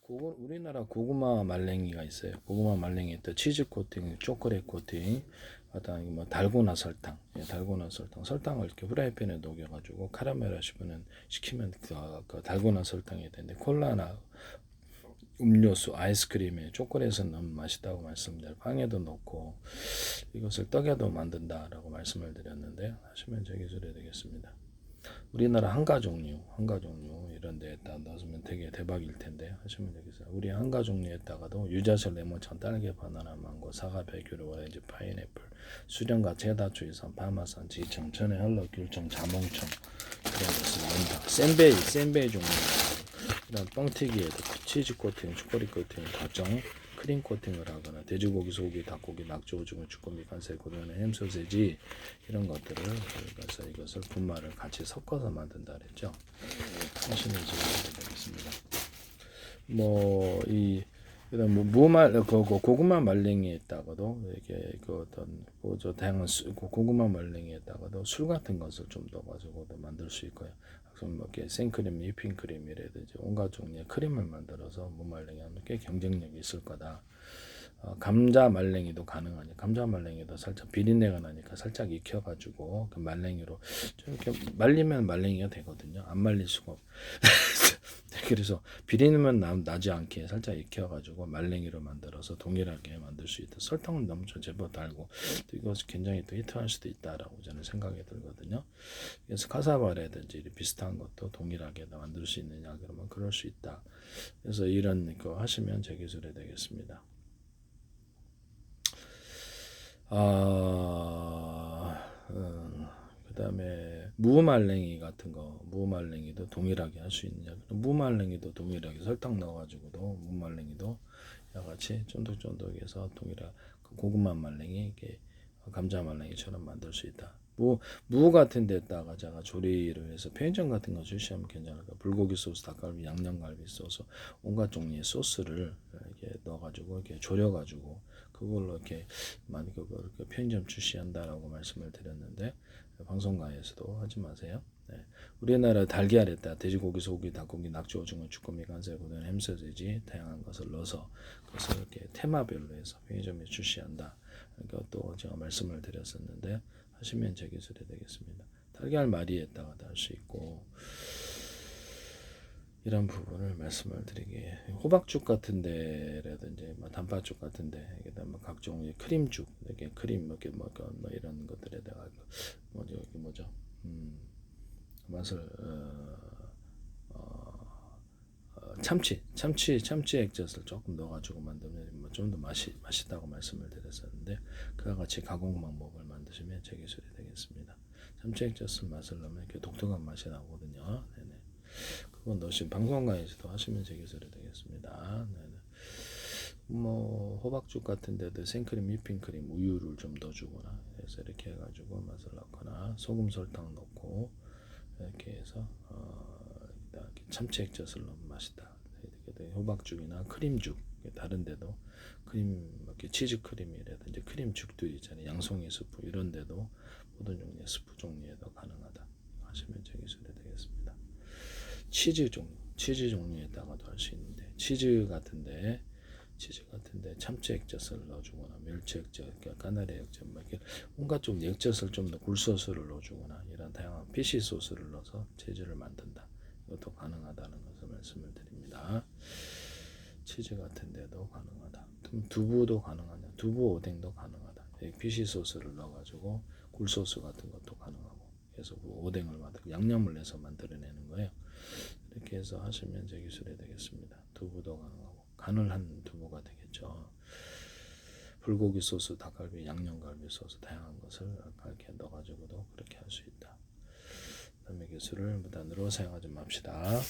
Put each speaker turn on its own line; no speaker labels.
우리나라 고구마 말랭이가 있어요. 고구마 말랭이 또 치즈 코팅, 초콜릿 코팅, 그다음에 뭐 달고나 설탕, 달고나 설탕을 이렇게 프라이팬에 녹여가지고 카라멜 하시면은 시키면 그 달고나 설탕이 되는데 콜라나 음료수, 아이스크림에 초콜릿을 넣으면 맛있다고 말씀드려요. 빵에도 넣고 이것을 떡에도 만든다라고 말씀을 드렸는데 하시면 제 기술이 되겠습니다. 우리나라 한가 종류 이런 데에다 넣으면 되게 대박일 텐데 하시면 되겠어요. 우리 한가 종류에다가도 유자철, 레몬청, 딸기, 바나나, 망고, 사과, 배규르, 오렌지, 파인애플, 수령과 제다, 주의선, 파마산, 지청, 천혜, 헐러, 귤청, 자몽청 그런 것을 넣는다. 센베이 종류. 그다음 뻥튀기에도 치즈 코팅, 초콜릿 코팅, 가정 크림 코팅을 하거나 돼지고기, 소고기, 닭고기, 낙지, 오징어, 주꾸미, 간살, 고등어나 햄, 소세지 이런 것들을 그래서 이것을 분말을 같이 섞어서 만든다 그랬죠. 하시는 지금 되겠습니다. 뭐이 그다음 무말 고구마 말랭이에다가도 이게 그 어떤 저 다양한 고구마 말랭이에다가도 술 같은 것을 좀 넣어가지고도 만들 수 있고요. 뭐 이렇게 생크림, 휘핑크림이라든지 온갖 종류의 크림을 만들어서 무말랭이 하면 꽤 경쟁력이 있을 거다. 감자 말랭이도 가능하니 감자 말랭이도 살짝 비린내가 나니까 살짝 익혀가지고 그 말랭이로 좀 이렇게 말리면 말랭이가 되거든요. 안 말릴 수가 없. 그래서 비린내만 나지 않게 살짝 익혀가지고 말랭이로 만들어서 동일하게 만들 수 있다. 설탕은 너무 제법 달고 또 이것이 굉장히 또 히트할 수도 있다라고 저는 생각이 들거든요. 그래서 카사바라든지 비슷한 것도 동일하게 만들 수 있느냐 그러면 그럴 수 있다. 그래서 이런 거 하시면 제 기술이 되겠습니다. 그다음에 무말랭이 같은 거 무말랭이도 동일하게 할 수 있느냐. 무말랭이도 동일하게 설탕 넣어가지고도 무말랭이도 같이 쫀득쫀득해서 동일한 고구마 말랭이 이렇게 감자 말랭이처럼 만들 수 있다. 무 같은 데다가 제가 조리를 해서 편의점 같은 거 출시하면 괜찮을까. 불고기 소스, 닭갈비, 양념갈비 소스, 온갖 종류의 소스를 이렇게 넣어가지고 이렇게 졸여가지고 그걸로 이렇게 많이 그걸 편의점 출시한다라고 말씀을 드렸는데 방송가에서도 하지 마세요. 네. 우리나라 달걀에다 돼지고기, 소고기, 닭고기, 낙지, 오징어, 주꾸미, 간살, 고등어, 햄, 소세지 다양한 것을 넣어서 그것을 이렇게 테마별로 해서 편의점에 출시한다. 그것도 제가 말씀을 드렸었는데 하시면 제 기술이 되겠습니다. 달걀 말이에다가도 할 수 있고 이런 부분을 말씀을 드리게 호박죽 같은 데라든지 뭐 단팥죽 같은 데 그다음에 각종 크림죽 이렇게 크림 뭐 이런 것들에다가 뭐죠 맛을 참치 액젓을 조금 넣어가지고 만들면 뭐 좀 더 맛있다고 말씀을 드렸었는데 그와 같이 가공 방법을 만드시면 제 기술이 되겠습니다. 참치 액젓을 맛을 넣으면 이렇게 독특한 맛이 나거든요. 네네. 그건 넣으시면 방송가에서도 하시면 제 기술이 되겠습니다. 네네. 뭐 호박죽 같은 데도 생크림, 휘핑크림, 우유를 좀 넣어주거나 해서 이렇게 해가지고 맛을 넣거나 소금, 설탕 넣고 이렇게 해서 이렇게 참치 액젓을 넣으면 맛있다. 호박죽이나 크림죽 다른 데도 크림 이렇게 치즈 크림이라든지 크림죽도 있잖아요. 양송이 스프 이런 데도 모든 종류의 스프 종류에도 가능하다. 하시면 제 기술이 되겠습니다. 치즈 종류에다가도 할 수 있는데 치즈 같은데 참치 액젓을 넣어주거나 멸치 액젓, 까나리 액젓, 뭐 이렇게 온갖 좀 액젓을 좀 더 굴소스를 넣어주거나 이런 다양한 피시 소스를 넣어서 치즈를 만든다. 이것도 가능하다는 것을 말씀을 드립니다. 치즈 같은데도 가능하다. 두부도 가능하냐? 두부 오뎅도 가능하다. 피시 소스를 넣어가지고 굴소스 같은 것도 가능하고 그래서 그 오뎅을 양념을 내서 만들어내는 거예요. 이렇게 해서 하시면 제 기술이 되겠습니다. 두부도 가능하고 간을 한 두부가 되겠죠. 불고기 소스, 닭갈비, 양념갈비 소스 다양한 것을 이렇게 넣어가지고도 그렇게 할 수 있다. 그다음에 기술을 무단으로 사용하지 맙시다.